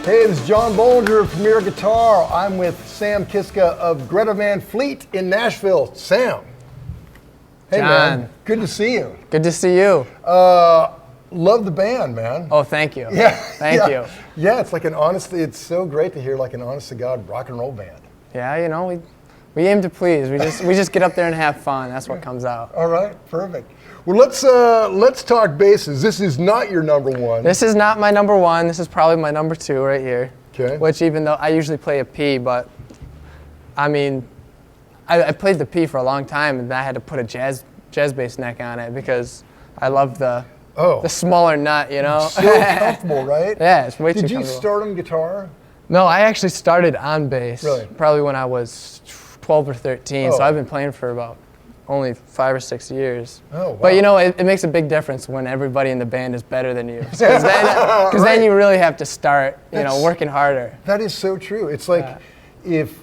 Hey, this is John Bohlinger of Premier Guitar. I'm with Sam Kiszka of Greta Van Fleet in Nashville. Sam. Hey, John. man. Good to see you. Good to see you. Love the band, man. Oh, thank you. Yeah. Thank you. Yeah, it's like it's so great to hear like an honest to God rock and roll band. Yeah, you know, we aim to please. We just get up there and have fun. That's what comes out. All right, perfect. Well, let's talk basses. This is not your number one. This is not my number one. This is probably my number two right here. Okay. Which, even though I usually play a P, but I mean, I played the P for a long time, and I had to put a jazz bass neck on it because I love the smaller nut, you know. So comfortable, right? Yeah, it's way too Did comfortable. you start on guitar? No, I actually started on bass. Really? Probably when I was 12 or 13. Oh. So I've been playing for about only 5 or 6 years. Oh, wow. But you know, it makes a big difference when everybody in the band is better than you. Because then you really have to start, working harder. That is so true. It's like if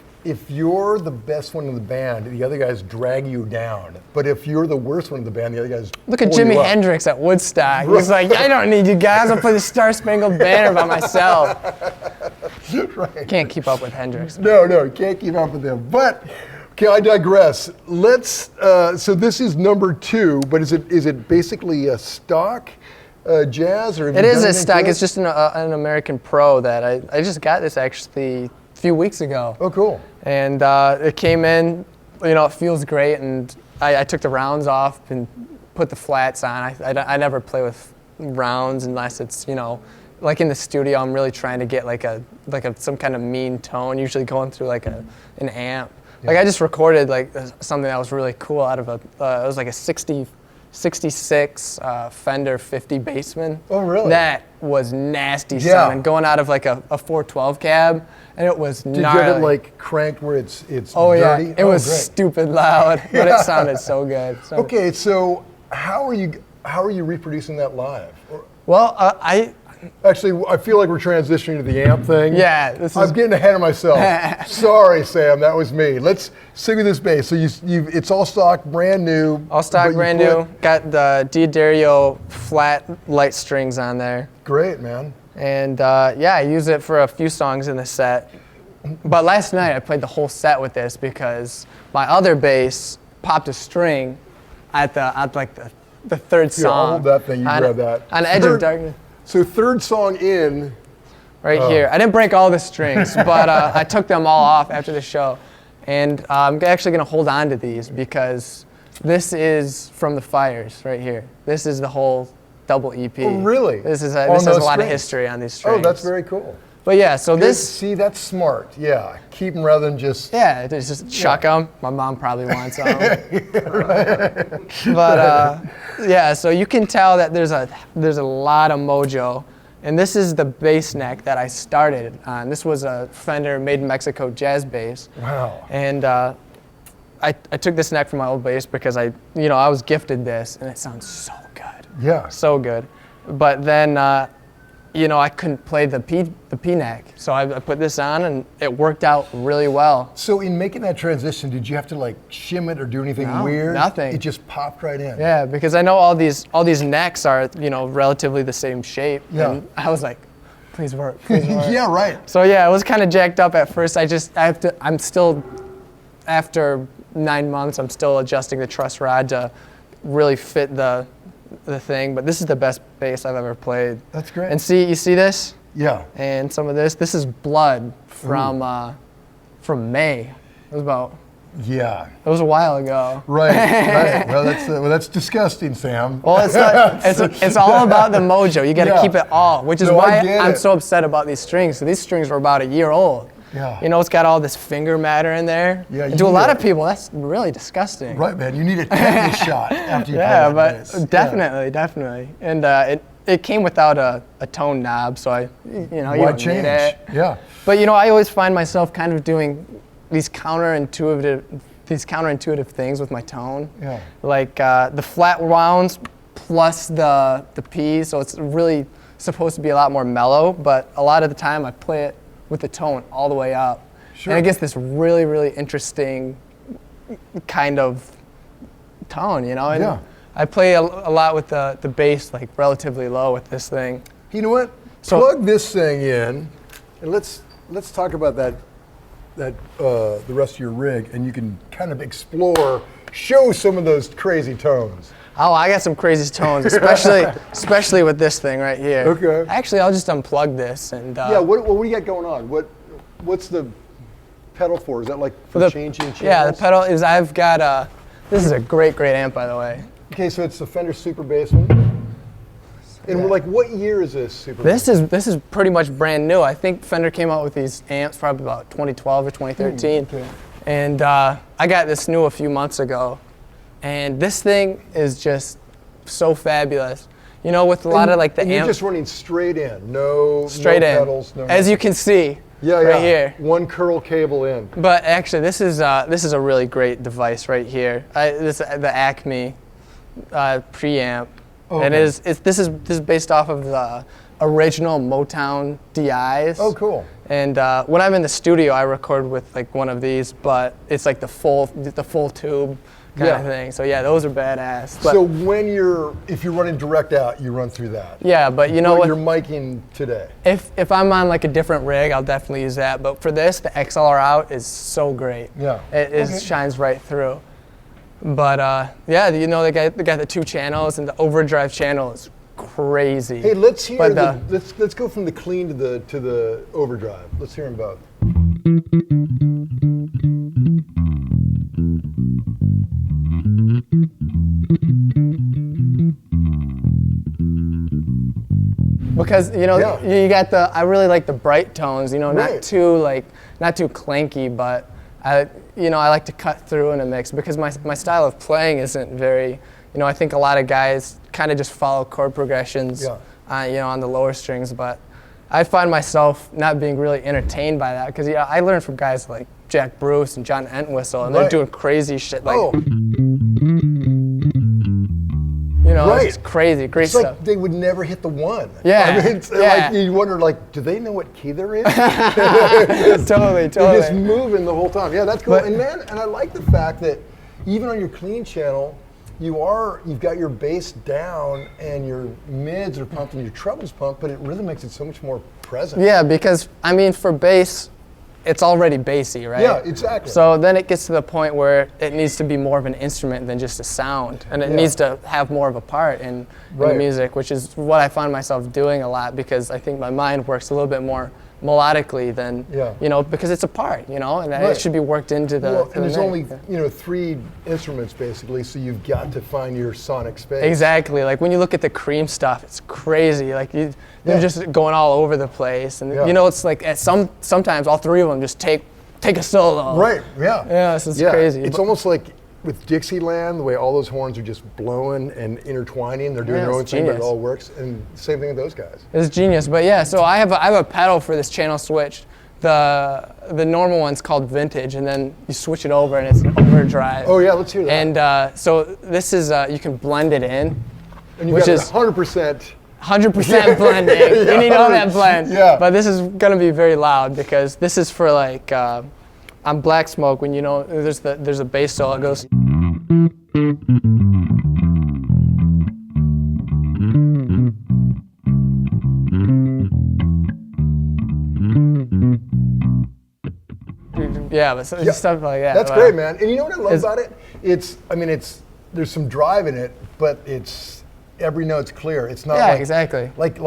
you're the best one in the band, the other guys drag you down. But if you're the worst one in the band, the other guys Look at pull Jimi you up. Hendrix at Woodstock. He's like, I don't need you guys. I'll play the Star Spangled Banner by myself. Right. Can't keep up with Hendrix. No, you can't keep up with them. But okay, I digress. Let's. So this is number two, but is it basically a stock jazz or? It is a stock. It's just an American Pro that I just got this actually a few weeks ago. Oh, cool. And it came in, it feels great, and I took the rounds off and put the flats on. I never play with rounds unless it's, like in the studio, I'm really trying to get like some kind of mean tone, usually going through like an amp. Yeah. Like I just recorded like something that was really cool out of it was like a 66 Fender 50 Bassman. Oh, really? That was nasty sounding, going out of like a 412 cab, and it was gnarly. Did you have it like cranked where it's oh, dirty? Yeah, it was great. stupid loud, but it sounded so good. Okay, so how are you reproducing that live? Well, Actually, I feel like we're transitioning to the amp thing. Yeah, I'm getting ahead of myself. Sorry, Sam, that was me. Let's sing with this bass. So it's all stock, brand new. All stock, brand new. Got the D'Addario flat light strings on there. Great, man. And I use it for a few songs in the set. But last night I played the whole set with this because my other bass popped a string at the third song. I'll hold that thing. You grab that. On Edge of Darkness. So third song in. Right here. I didn't break all the strings, but I took them all off after the show. And I'm actually going to hold on to these because this is from the Fires right here. This is the whole double EP. Oh, really? This has a lot of history on these strings. Oh, that's very cool. But yeah, so See, that's smart. Yeah, keep them rather than just. Yeah, just chuck them. My mom probably wants them. But so you can tell that there's a lot of mojo, and this is the bass neck that I started on. This was a Fender Made in Mexico jazz bass. Wow. And I took this neck from my old bass because I was gifted this, and it sounds so good. Yeah. So good. But then I couldn't play the P neck, so I put this on, and it worked out really well. So in making that transition, did you have to like shim it or do anything weird? Nothing. It just popped right in. Yeah, because I know all these necks are relatively the same shape. Yeah. And I was like, please work. Please work. Yeah, right. So yeah, it was kind of jacked up at first. I'm still, after 9 months, I'm still adjusting the truss rod to really fit the thing, but this is the best bass I've ever played. That's great. And you see this? Yeah. And some of this. This is Blood from May. It was about. Yeah. It was a while ago. Right. Right. Well, that's disgusting, Sam. Well, it's not. It's all about the mojo. You got to keep it all, which is why I'm so upset about these strings. So these strings were about a year old. Yeah. It's got all this finger matter in there. Yeah. And to a lot of people, that's really disgusting. Right, man. You need a tetanus shot after you play Yeah, that but bass. definitely. And it came without a tone knob, so you don't need it. Yeah. But I always find myself kind of doing these counterintuitive things with my tone. Yeah. Like the flat wounds plus the P's, so it's really supposed to be a lot more mellow, but a lot of the time I play it with the tone all the way up. Sure. And it gets this really, really interesting kind of tone, And I play a lot with the bass like relatively low with this thing. You know what? Plug this thing in And let's talk about that the rest of your rig, and you can kind of show some of those crazy tones. Oh, I got some crazy tones, especially with this thing right here. Okay. Actually, I'll just unplug this and. Yeah. What do you got going on? What's the pedal for? Is that like for changing channels? Yeah, the pedal is. I've got this is a great amp, by the way. Okay, so it's the Fender Super Bass one. And like, what year is this Super Bass? This is pretty much brand new. I think Fender came out with these amps probably about 2012 or 2013. Okay. And I got this new a few months ago. And this thing is just so fabulous. You know, with a lot of like the amp. You're just running straight in, no pedals, no. As you can see, right here. One curl cable in. But actually, this is a really great device right here. The Acme Preamp. Okay. And this is based off of the original Motown DIs. Oh, cool. And when I'm in the studio, I record with like one of these, but it's like the full tube kind of thing. So yeah, those are badass. But so if you're running direct out, you run through that. Yeah, but you know what? You're miking today. If I'm on like a different rig, I'll definitely use that. But for this, the XLR out is so great. Yeah. It shines right through. But yeah, you know, they got the 2 channels, and the Overdrive Channel is crazy. Hey, let's hear let's go from the clean to the overdrive. Let's hear them both. Because you know, you got I really like the bright tones. You know, Right. not too clanky, but I like to cut through in a mix because my style of playing isn't very. You know, I think a lot of guys kind of just follow chord progressions. On the lower strings, but I find myself not being really entertained by that because I learned from guys like Jack Bruce and John Entwistle, and they're doing crazy shit like. You know, it's crazy, great it's stuff. Like they would never hit the 1. Yeah. I mean, it's like you wonder, like, do they know what key they're in? Totally. They're just moving the whole time. Yeah, that's cool. And I like the fact that even on your clean channel, you've got your bass down and your mids are pumped and your trebles pumped, but it really makes it so much more present. Yeah, because I mean, for bass, it's already bassy, right? Yeah, exactly. So then it gets to the point where it needs to be more of an instrument than just a sound, and it needs to have more of a part in the music, which is what I find myself doing a lot because I think my mind works a little bit more melodically than because it's a part, and it should be worked into the. And there's only 3 instruments basically, so you've got to find your sonic space. Exactly. Like when you look at the Cream stuff, it's crazy. Like they're just going all over the place, and it's like sometimes all 3 of them just take a solo. Right. Yeah. Yeah. So it's crazy. It's almost like with Dixieland, the way all those horns are just blowing and intertwining, they're doing their own thing, but it all works. And same thing with those guys. It's genius. But yeah, so I have a pedal for this channel switch. The normal one's called Vintage, and then you switch it over, and it's an overdrive. Oh yeah, let's hear that. And so this is you can blend it in, and which is 100%. 100% blending. You need all that blend. Yeah. But this is gonna be very loud because this is for like. On Black Smoke, when there's a bass solo, it goes. Yeah, but stuff like that. That's great, man. And you know what I love about it? There's some drive in it, but every note's clear. It's not exactly. Like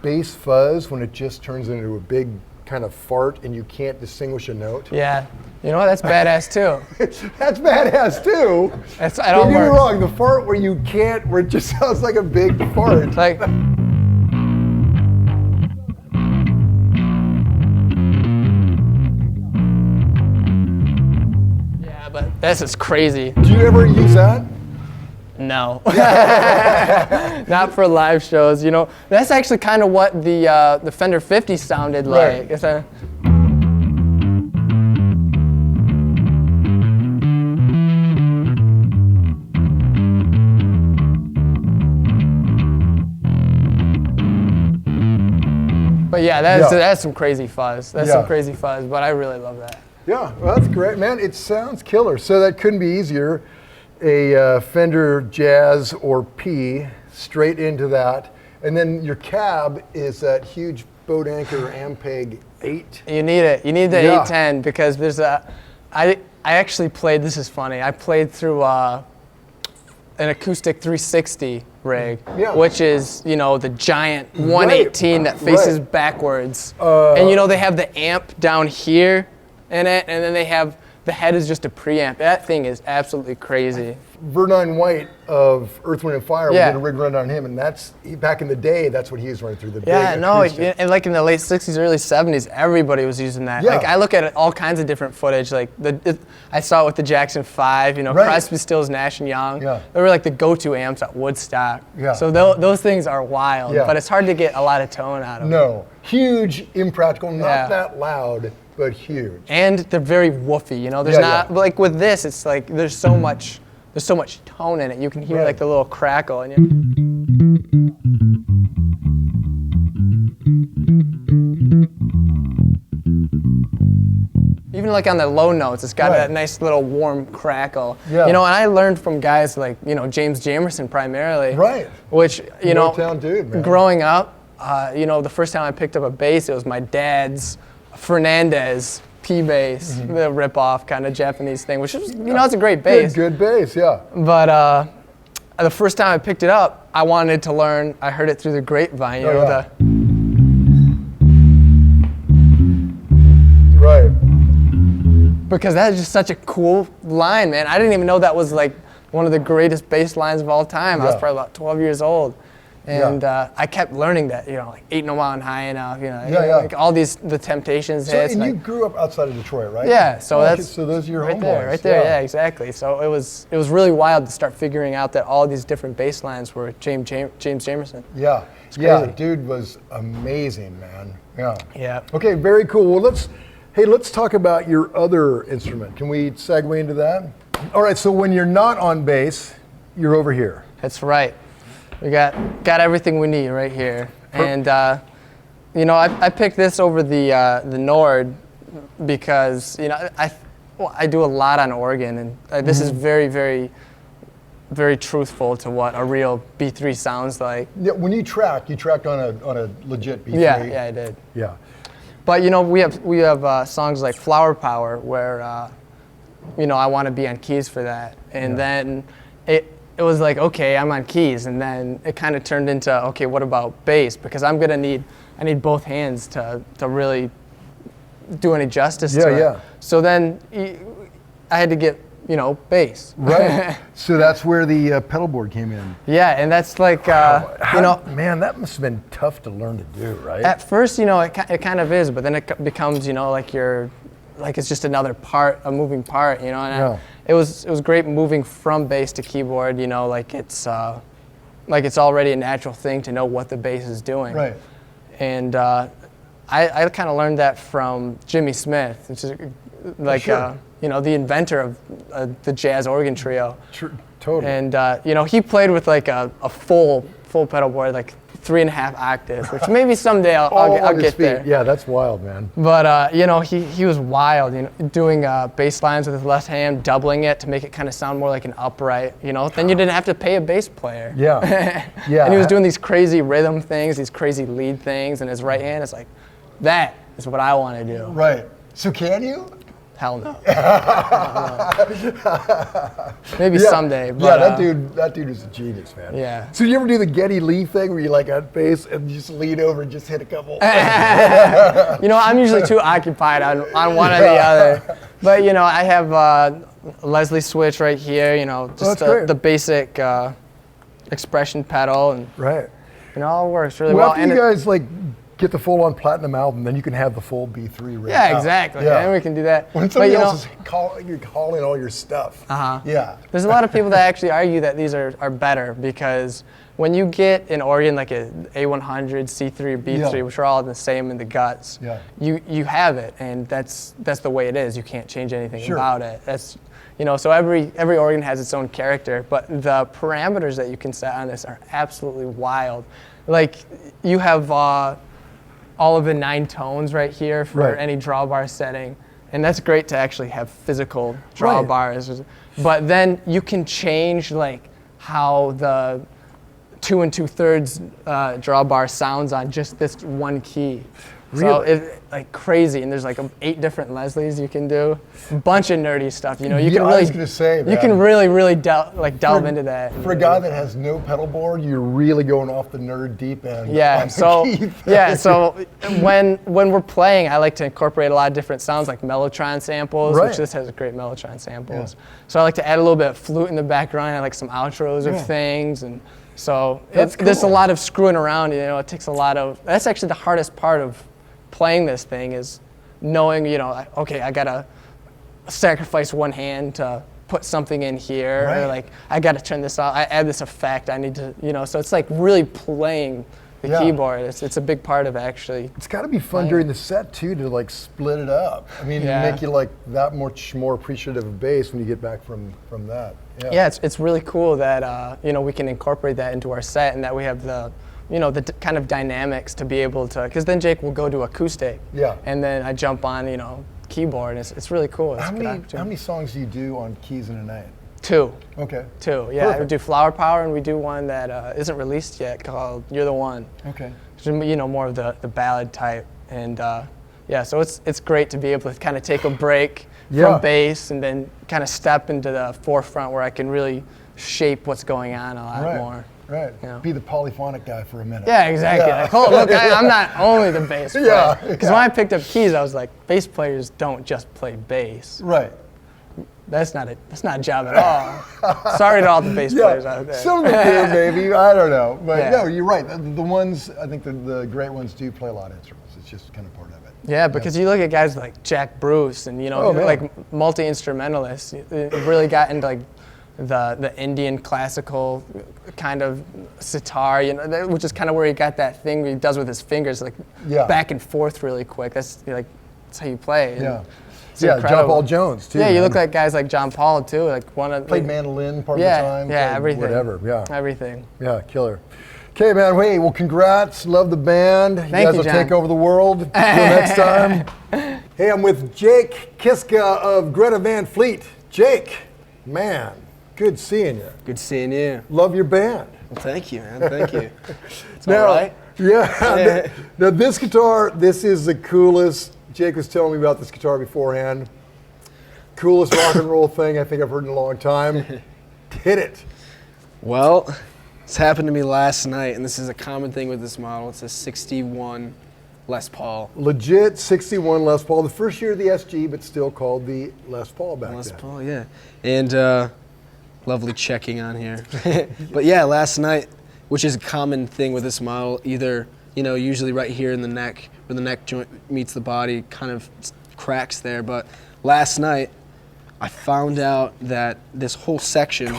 bass fuzz when it just turns into a big kind of fart and you can't distinguish a note. Yeah, you know what? That's badass too. That's badass too. Don't get me wrong. The fart where it just sounds like a big fart. Like. Yeah, but this is crazy. Do you ever use that? No, not for live shows. That's actually kind of what the Fender 50 sounded like. Right. But yeah, that's some crazy fuzz. That's some crazy fuzz. But I really love that. Yeah, well, that's great, man. It sounds killer. So that couldn't be easier. A Fender Jazz or P straight into that, and then your cab is that huge boat anchor Ampeg 8. You need it. You need the Yeah. 810 because there's I actually played, this is funny, I played through an acoustic 360 rig, Yeah. which is, the giant 118 that faces Right. backwards. And, they have the amp down here in it, and then they have, the head is just a preamp. That thing is absolutely crazy. Vernine White of Earth, Wind & Fire, Yeah. we did a rig run on him, and back in the day, that's what he was running through, the Yeah, big no, acoustic. and like in the late 60s, early 70s, everybody was using that. Yeah. Like I look at all kinds of different footage. Like I saw it with the Jackson 5, Right. Crosby, Stills, Nash and Young. Yeah. They were like the go-to amps at Woodstock. Yeah. So those things are wild, Yeah. but it's hard to get a lot of tone out of them. No, huge, impractical, not Yeah. that loud, but huge. And they're very woofy, There's Yeah, not yeah. like with this, it's like there's so much tone in it. You can hear Right. like the little crackle and even like on the low notes, it's got Right. that nice little warm crackle. Yeah. And I learned from guys like, James Jamerson primarily. Right. Which, Motown dude, man. growing up, the first time I picked up a bass, it was my dad's Fernandez P bass, the rip-off kind of Japanese thing, which is, it's a great bass. Good bass, yeah. But the first time I picked it up, I wanted to learn. I heard it through the grapevine, Yeah. Right. because that is just such a cool line, man. I didn't even know that was like one of the greatest bass lines of all time. I was Yeah. probably about 12 years old. And I kept learning that, like Ain't No Mountain High Enough, Yeah. like all the Temptations So, hits. and you like, grew up outside of Detroit, right? yeah, so Okay, that's so those are your right homeboys. there, right there, yeah, exactly. So it was really wild to start figuring out that all these different bass lines were James Jamerson. Yeah, crazy. dude was amazing, man. Yeah. Yeah. Okay, very cool. Well, let's talk about your other instrument. Can we segue into that? All right, so when you're not on bass, you're over here. That's right. We got everything we need right here. And I picked this over the Nord because I do a lot on organ, and this is very, very, very truthful to what a real B3 sounds like. Yeah, when you tracked on a legit B3. Yeah, I did. Yeah. But we have songs like Flower Power where I want to be on keys for that, and then it was like, okay, I'm on keys, and then it kind of turned into, okay, what about bass? Because I need both hands to really do any justice to it. Yeah. So then I had to get bass. Right. So that's where the pedal board came in. Yeah, and that's like man, that must have been tough to learn to do, right? at first, it kind of is, but then it becomes, like it's just another part, a moving part, and it was great moving from bass to keyboard, like it's already a natural thing to know what the bass is doing. Right. And I kind of learned that from Jimmy Smith, which is like Sure. the inventor of the jazz organ trio. Totally. And he played with like a full pedal board, like 3.5 octaves, which maybe someday I'll get there. Yeah, that's wild, man. But he was wild, doing bass lines with his left hand, doubling it to make it kind of sound more like an upright. Then you didn't have to pay a bass player. Yeah. Yeah. And he was doing these crazy rhythm things, these crazy lead things, and his right hand is like, that is what I want to do. Right. So can you? Hell no. Maybe someday. But, that dude is a genius, man. Yeah. So you ever do the Geddy Lee thing where you like on bass and you just lean over and just hit a couple? I'm usually too occupied on one or the other. But I have Leslie switch right here. Just the basic expression pedal, and Right. all works really well. After you guys get the full-on platinum album, then you can have the full B3 rig. Yeah, exactly. Yeah. And we can do that. When somebody else is you're calling all your stuff. Uh-huh. Yeah. There's a lot of people that actually argue that these are better because when you get an organ like a A100, C3, or B3, which are all the same in the guts, you have it, and that's the way it is. You can't change anything about it. That's so every organ has its own character, but the parameters that you can set on this are absolutely wild. Like you have all of the 9 tones right here for any drawbar setting. And that's great to actually have physical drawbars. But then you can change like how the 2 2/3 drawbar sounds on just this one key. So Really? it like crazy, and there's like 8 different Leslies you can do, a bunch of nerdy stuff. You know, you Yeah, can I really, was gonna say, you man. can really delve into that. For a guy that has no pedal board, you're really going off the nerd deep end. Yeah. on the So key yeah. thing. So when we're playing, I like to incorporate a lot of different sounds, like mellotron samples, Right. which this has great mellotron samples. So I like to add a little bit of flute in the background. I like some outros of Yeah. things, and so That's there's a cool. lot of screwing around. You know, it takes a lot of. That's actually the hardest part of playing this thing is knowing, you know, okay, I gotta sacrifice one hand to put something in here, Right. or like I gotta turn this off. I add this effect. I need to, you know. So it's like really playing the Yeah. keyboard. It's a big part of actually. It's got to be fun during the set too to like split it up. I mean, Yeah. make you like that much more appreciative of bass when you get back from that. Yeah, it's really cool that you know, we can incorporate that into our set, and that we have the, you know, the kind of dynamics to be able to, because then Jake will go to acoustic, Yeah. and then I jump on, you know, keyboard. It's really cool. It's How a good many opportunity. songs do you do on Keys in a Night? 2. Okay. 2, yeah. Perfect. We do Flower Power, and we do one that isn't released yet called You're the One. Okay. Which is, you know, more of the ballad type, and yeah, so it's great to be able to kind of take a break Yeah. from bass and then kind of step into the forefront where I can really shape what's going on a lot more. Right. Yeah. Be the polyphonic guy for a minute. Yeah, exactly. Yeah. Like, oh, look, I'm not only the bass player. Yeah, Because yeah. when I picked up keys, I was like, bass players don't just play bass. Right. That's not a job at all. Sorry to all the bass players out there. Some of them do, maybe. I don't know. But Yeah. no, you're right. The ones, I think the great ones do play a lot of instruments. It's just kind of part of it. Yeah, because you look at guys like Jack Bruce and, you know, Oh, man. like multi-instrumentalists, really got into like the Indian classical kind of sitar, you know, which is kind of where he got that thing he does with his fingers, like Yeah. back and forth really quick. That's how you play. And Yeah. it's Yeah, John incredible. Paul Jones, too. Yeah, you man. look like guys like John Paul too, like one of Played mandolin part yeah, of the time. yeah, played everything, Whatever, yeah. everything. Yeah, killer. Okay, man, hey, well, congrats. Love the band. Thank you guys you, will John. take over the world. Till next time. Hey, I'm with Jake Kiszka of Greta Van Fleet. Jake, man, good seeing you. Good seeing you. Love your band. Well, thank you, man. Thank you. It's Now, all right. Yeah. Now, this guitar, this is the coolest. Jake was telling me about this guitar beforehand. Coolest rock and roll thing I think I've heard in a long time. Hit it. Well, this happened to me last night, and this is a common thing with this model. It's a 61 Les Paul. Legit 61 Les Paul. The first year of the SG, but still called the Les Paul back Les then. Paul, yeah. And lovely checking on here. But yeah, last night, which is a common thing with this model, either, you know, usually right here in the neck, where the neck joint meets the body, kind of cracks there. But last night, I found out that this whole section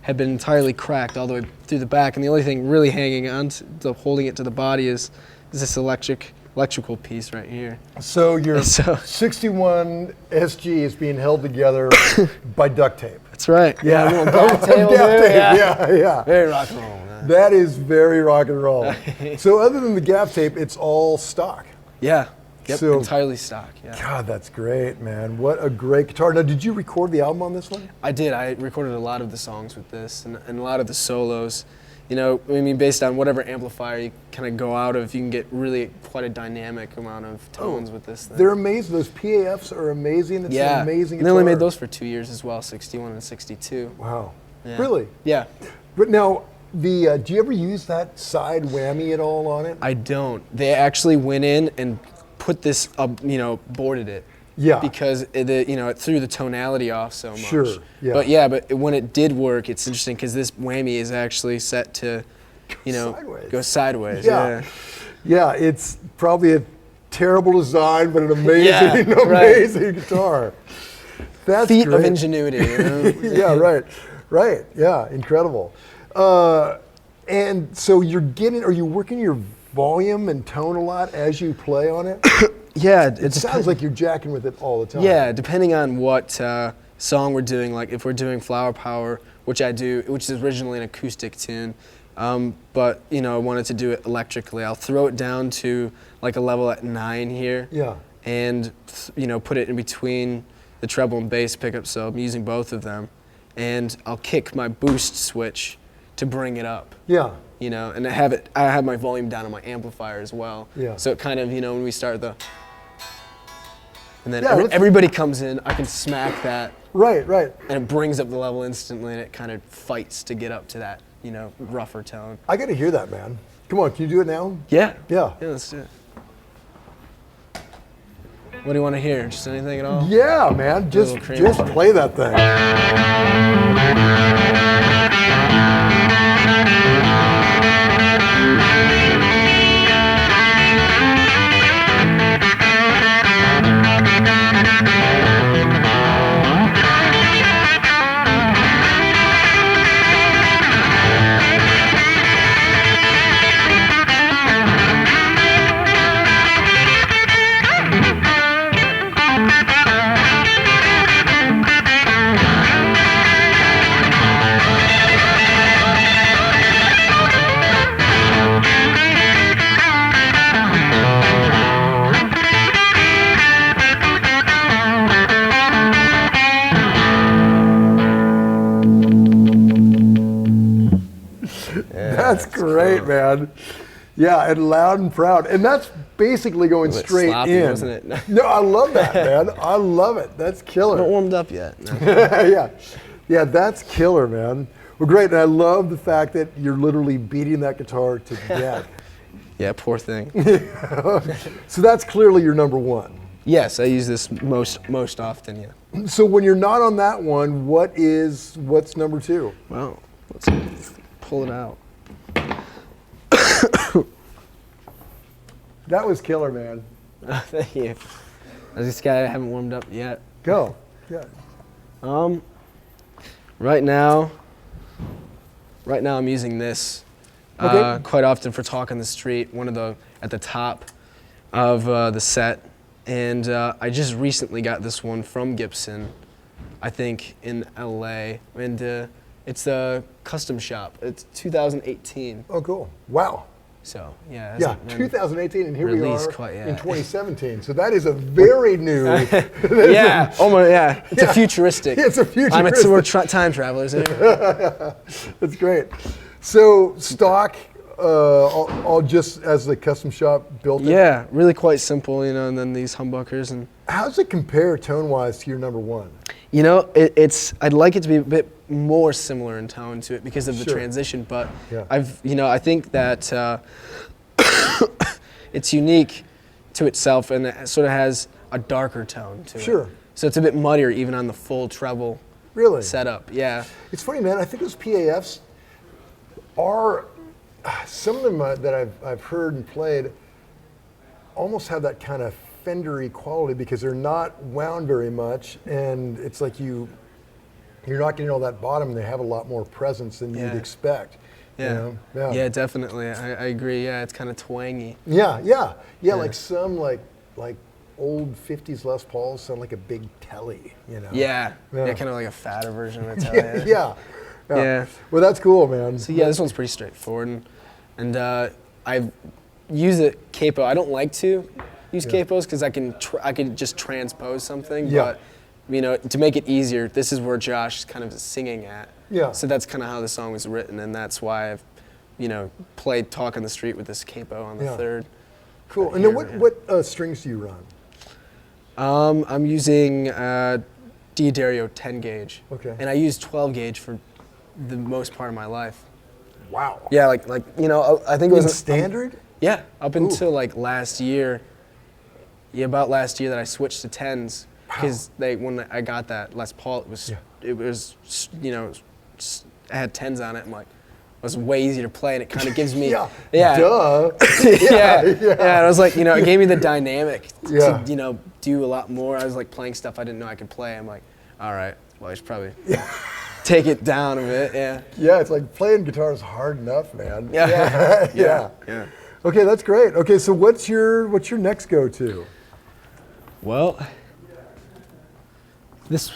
had been entirely cracked all the way through the back, and the only thing really hanging on to holding it to the body is this electrical piece right here. So your So- 61 SG is being held together by duct tape. That's right. Yeah. a little gaff tail Gaff there. tape, yeah. Very rock and roll, man. That is very rock and roll. So other than the gaff tape, it's all stock. Yeah. Yep, So- entirely stock, yeah. God, that's great, man. What a great guitar. Now, did you record the album on this one? I did. I recorded a lot of the songs with this and a lot of the solos. You know, I mean, based on whatever amplifier you kind of go out of, you can get really quite a dynamic amount of tones with this thing. They're amazing. Those PAFs are amazing. It's yeah. an amazing And they only guitar. made those for 2 years as well, 61 and 62. Wow. Yeah. Really? Yeah. But now, do you ever use that side whammy at all on it? I don't. They actually went in and put this up, you know, boarded it. Yeah. Because it threw the tonality off so much. Sure, yeah. But when it did work, it's interesting because this whammy is actually set to, you know, Sideways. go sideways. Yeah. Yeah, it's probably a terrible design, but an amazing, Yeah, right. amazing guitar. That's Feat great. of ingenuity. You know? Yeah, right. Yeah, incredible. And so are you working your volume and tone a lot as you play on it? Yeah, It sounds like you're jacking with it all the time. Yeah, depending on what song we're doing. Like if we're doing Flower Power, which I do, which is originally an acoustic tune, but you know I wanted to do it electrically. I'll throw it down to like a level at 9 here. Yeah. And you know put it in between the treble and bass pickup. So I'm using both of them, and I'll kick my boost switch to bring it up. Yeah. You know, and I have my volume down on my amplifier as well. Yeah. So it kind of, you know, when we start and then Yeah, everybody comes in, I can smack that. Right. And it brings up the level instantly, and it kind of fights to get up to that, you know, rougher tone. I got to hear that, man. Come on, can you do it now? Yeah. Yeah. Yeah, let's do it. What do you want to hear? Just anything at all? Yeah, man. Just play that thing. That's great, man. Yeah, and loud and proud. And that's basically going straight sloppy, in. wasn't it? No, I love that, man. I love it. That's killer. Not warmed up yet. No. Yeah, that's killer, man. Well, great. And I love the fact that you're literally beating that guitar to death. Yeah, poor thing. So that's clearly your number one. Yes, I use this most often, yeah. So when you're not on that one, what's number two? Well, let's pull it out. That was killer, man. Thank you. This guy I haven't warmed up yet. Go. Yeah. Right now I'm using this quite often for Talk on the Street, at the top of the set. And I just recently got this one from Gibson, I think in LA. And it's a custom shop. It's 2018. Oh, cool. Wow. So, yeah. Yeah, 2018, and here we are in 2017. So that is a very new. Yeah, almost. Yeah, it's a futuristic. It's a futuristic. We're time travelers. That's great. So stock, all just as the custom shop built it. Yeah, really quite simple, you know. And then these humbuckers and. How does it compare tone-wise to your number one? You know, I'd like it to be a bit more similar in tone to it because of the transition, but yeah. I think that it's unique to itself, and it sort of has a darker tone to it. Sure. So it's a bit muddier even on the full treble setup. Yeah. It's funny, man. I think those PAFs are some of them that I've heard and played almost have that kind of Fender-y quality because they're not wound very much, and it's like you're not getting all that bottom, and they have a lot more presence than you'd expect. Yeah. You know? Yeah, definitely. I agree. Yeah, it's kind of twangy. Yeah. Like some like old 50s Les Pauls sound like a big telly, you know? Yeah, kind of like a fatter version of a telly. Yeah. Yeah. Well, that's cool, man. So yeah, this one's pretty straightforward, and I use a capo. I don't like to use capos because I can just transpose something, but you know, to make it easier, this is where Josh is kind of singing at. Yeah. So that's kind of how the song was written, and that's why I've, you know, played Talk on the Street with this capo on the third. Cool. And then what strings do you run? I'm using D'Addario 10 gauge. Okay. And I use 12 gauge for the most part of my life. Wow. Yeah, like you know, I think it was standard. Yeah, up until like last year. Yeah, about last year that I switched to 10s because when I got that Les Paul, it was you know, I had 10s on it. I'm like, it was way easier to play, and it kind of gives me Duh. yeah. And I was like, you know, it gave me the dynamic to, you know, do a lot more. I was like playing stuff I didn't know I could play. I'm like, all right, well, I should probably take it down a bit. Yeah, it's like playing guitar is hard enough, man. Yeah. Okay, that's great. Okay, so what's your next go-to? Well, this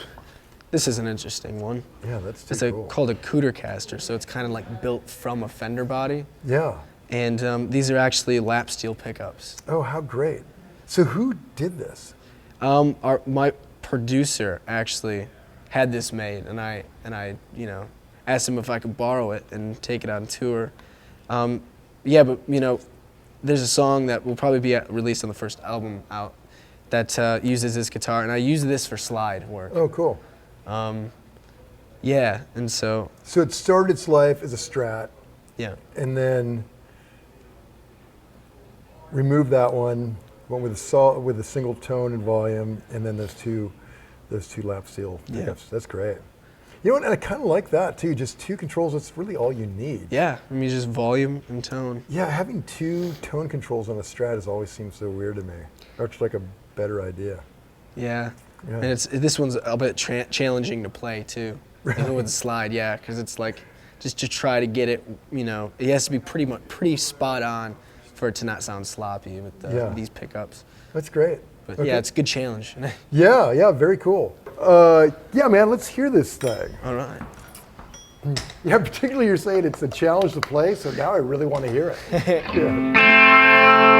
is an interesting one. Yeah, that's too it's cool. Called a cooter caster, so it's kind of like built from a Fender body. Yeah. And these are actually lap steel pickups. Oh, how great! So who did this? My producer actually had this made, and I you know, asked him if I could borrow it and take it on tour. Yeah, but you know, there's a song that will probably be released on the first album out that uses this guitar, and I use this for slide work. Oh, cool. Yeah, and so. So it started its life as a Strat. Yeah. And then removed that one, went with a single tone and volume, and then those two lap steel pickups. That's great. You know what? And I kind of like that too. Just two controls. That's really all you need. Yeah, I mean just volume and tone. Yeah, having two tone controls on a Strat has always seemed so weird to me. Or it's like a better idea. Yeah. And this one's a bit challenging to play too, even with the slide. Yeah, because it's like just to try to get it. You know, it has to be pretty spot on for it to not sound sloppy with these pickups. That's great. But yeah, it's a good challenge. Yeah, very cool. Yeah, man, let's hear this thing. All right. Yeah, particularly you're saying it's a challenge to play, so now I really want to hear it. Yeah.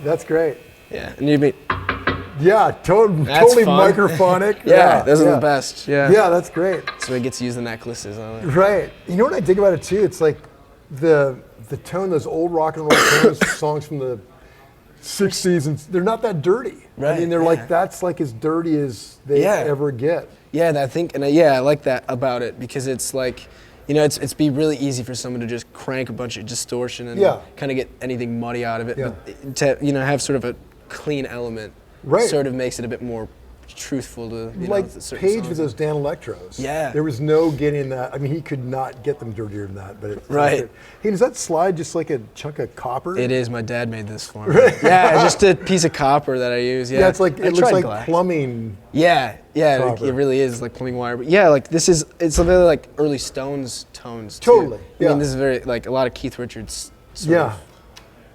That's great. Yeah, and you mean. Yeah, totally fun. microphonic. Yeah, those are the best. Yeah. Yeah, that's great. So it gets to use the necklaces on it. Right. You know what I dig about it too? It's like the tone, those old rock and roll tones, songs from the 60s, and they're not that dirty. Right. I mean, they're like, that's like as dirty as they ever get. Yeah, I think, and I like that about it because it's like, you know, it's be really easy for someone to just crank a bunch of distortion and kind of get anything muddy out of it. Yeah. But to, you know, have sort of a clean element sort of makes it a bit more truthful to, you like know, certain Page songs. with those Dan Electros. Yeah. There was no getting that. I mean, he could not get them dirtier than that. But Right. Hey, does that slide just like a chunk of copper? It is. My dad made this for me. Yeah, just a piece of copper that I use. Yeah, Yeah, it's like it looks like plumbing. Yeah, it really is like plumbing wire. But yeah, like it's really like early Stones tones. Totally. Too. Yeah. I mean, this is very like a lot of Keith Richards sort of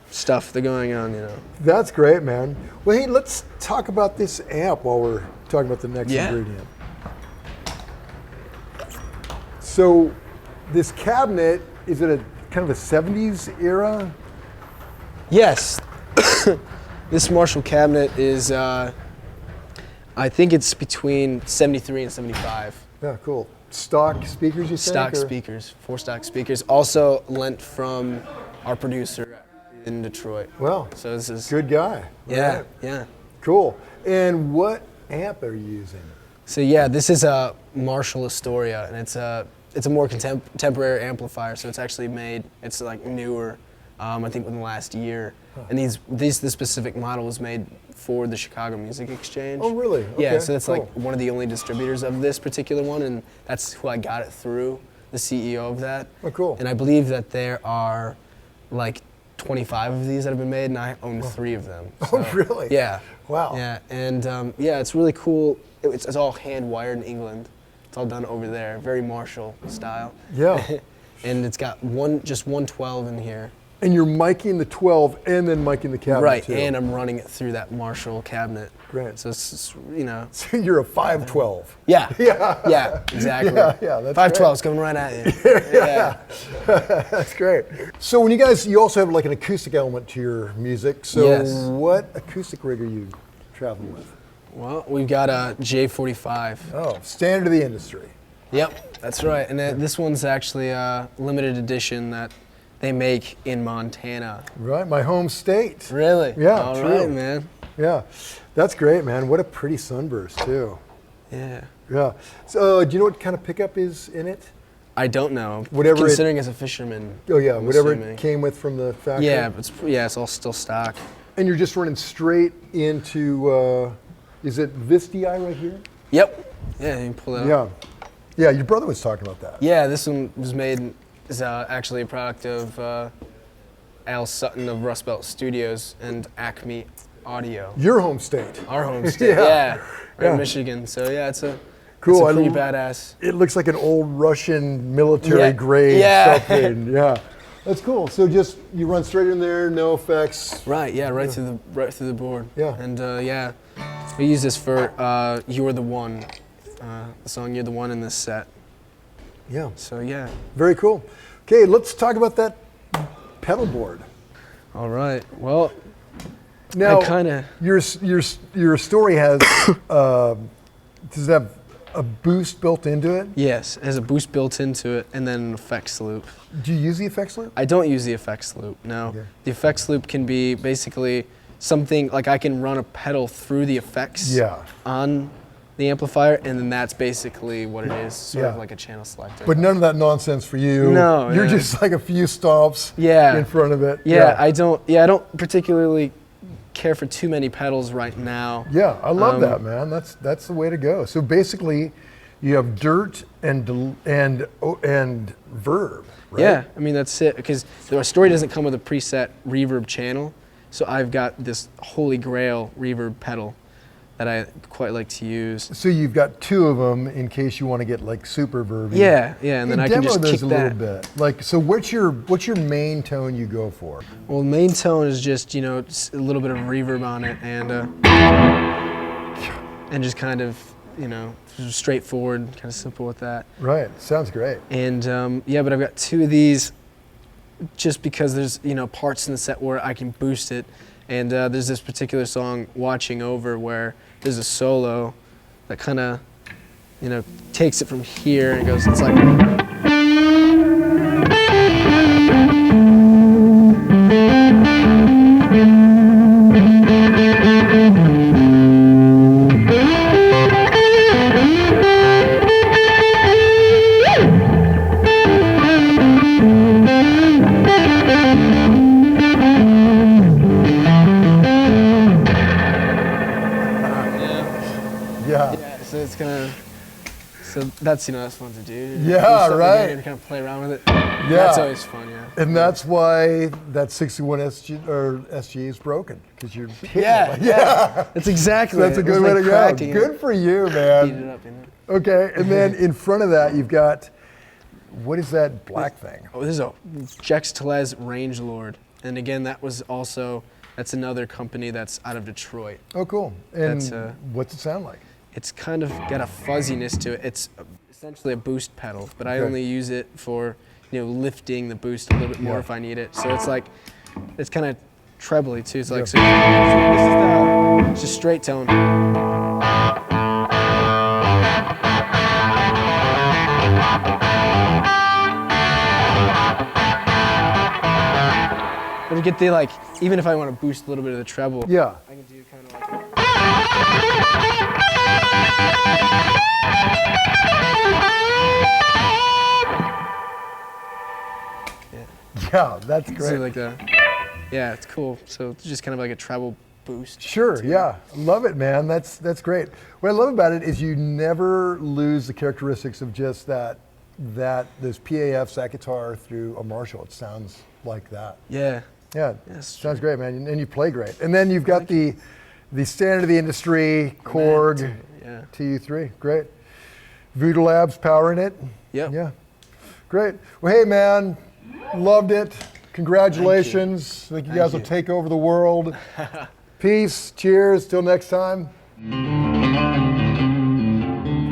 stuff that's going on, you know. That's great, man. Well, hey, let's talk about this amp while we're talking about the next ingredient. So, this cabinet, is it a kind of a 70s era? Yes. This Marshall cabinet is, I think it's between 73 and 75. Yeah, cool. Stock speakers, you Stock think? speakers, 4 stock speakers. Also lent from our producer in Detroit. Well, so this is good guy. Yeah, Right. yeah. Cool. And what amp are you using? So yeah, this is a Marshall Astoria, and it's a more contemporary amplifier. So it's actually made. It's like newer, I think within the last year. And this specific model was made for the Chicago Music Exchange. Oh, really? Yeah. Okay, So that's cool. like one of the only distributors of this particular one, and that's who I got it through, the CEO of that. Oh, cool. And I believe that there are like 25 of these that have been made, and I own 3 of them. So, Oh, really? Yeah. Wow. Yeah, and it's really cool. It's all hand wired in England. It's all done over there, very Marshall style. Yeah. And it's got just one 12 in here. And you're miking the 12 and then miking the cabinet Right, too. and I'm running it through that Marshall cabinet. Great. So it's, you know. So you're a 512. Yeah. Yeah. Yeah, exactly. Yeah, that's 512's coming right at you. Yeah. That's great. So when you also have like an acoustic element to your music. So Yes. what acoustic rig are you traveling with? Well, we've got a J45. Oh, standard of the industry. Yep, that's right. And this one's actually a limited edition that they make in Montana. Right, my home state. Really? Yeah, All true. right, man. Yeah, that's great, man. What a pretty sunburst too. Yeah. Yeah. So do you know what kind of pickup is in it? I don't know. Whatever Considering as a fisherman. Oh yeah, I'm whatever assuming. it came with from the factory. Yeah, but it's all still stock. And you're just running straight into, is it this DI right here? Yep. Yeah, you can pull it up. Yeah, your brother was talking about that. Yeah, this one was made, is actually a product of Al Sutton of Rust Belt Studios and Acme Audio. Your home state. Our home state, yeah. Right in Michigan. So yeah, it's a cool. It's a pretty badass. It looks like an old Russian military grade something. Yeah. That's cool. So just you run straight in there, no effects. Right, yeah, right through the board. Yeah. And yeah, we use this for "You're the One," the song "You're the One" in this set. Yeah. So yeah. Very cool. Okay, let's talk about that pedal board. All right. Well, now I kind of your story has does it have a boost built into it? Yes, it has a boost built into it, and then an effects loop. Do you use the effects loop? I don't use the effects loop, no. Okay. The effects loop can be basically something, like I can run a pedal through the effects on the amplifier, and then that's basically what it is, sort of like a channel selector. But none of that nonsense for you. No. You're just like a few stomps in front of it. I don't particularly care for too many pedals right now. Yeah, I love that, man. That's the way to go. So basically, you have dirt and verb, right? Yeah, I mean that's it. Because the story doesn't come with a preset reverb channel, so I've got this holy grail reverb pedal that I quite like to use. So you've got two of them in case you want to get like super verby. Yeah, and then I can just kick a little bit. Like, so what's your main tone you go for? Well, the main tone is just a little bit of reverb on it, and just kind of just straightforward, kind of simple with that. Right, sounds great. And yeah, but I've got two of these just because there's parts in the set where I can boost it, and there's this particular song, "Watching Over," where there's a solo that kind of takes it from here and goes, it's like. So that's that's fun to do. Yeah, right. And kind of play around with it. Yeah, that's always fun. Yeah. And that's why that 61 SG is broken, because you're That's exactly. That's a good way to go. Good for you, man. Beat it up, Okay, and then in front of that you've got, what is that black thing? Oh, this is a Jex Telez Range Lord, and again that's another company that's out of Detroit. Oh, cool. And what's it sound like? It's kind of got a fuzziness to it. It's essentially a boost pedal, but I only use it for lifting the boost a little bit more if I need it. So it's like, it's kind of trebly too. It's like, so this is it's just straight tone. But to get the even if I want to boost a little bit of the treble, I can do kind of like. Yeah, that's great. So it's cool. So it's just kind of like a treble boost. Sure, yeah. Love it, man. That's great. What I love about it is you never lose the characteristics of just those PAFs, that guitar through a Marshall. It sounds like that. Yeah. Yeah, sounds great, man. And you play great. And then you've got the standard of the industry Korg TU3. Great. Voodoo Labs powering it. Yep. Yeah. Great. Well, hey, man. Loved it. Congratulations. I think you guys will take over the world. Peace. Cheers. Till next time.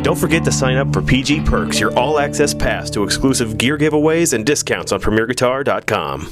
Don't forget to sign up for PG Perks, your all-access pass to exclusive gear giveaways and discounts on PremierGuitar.com.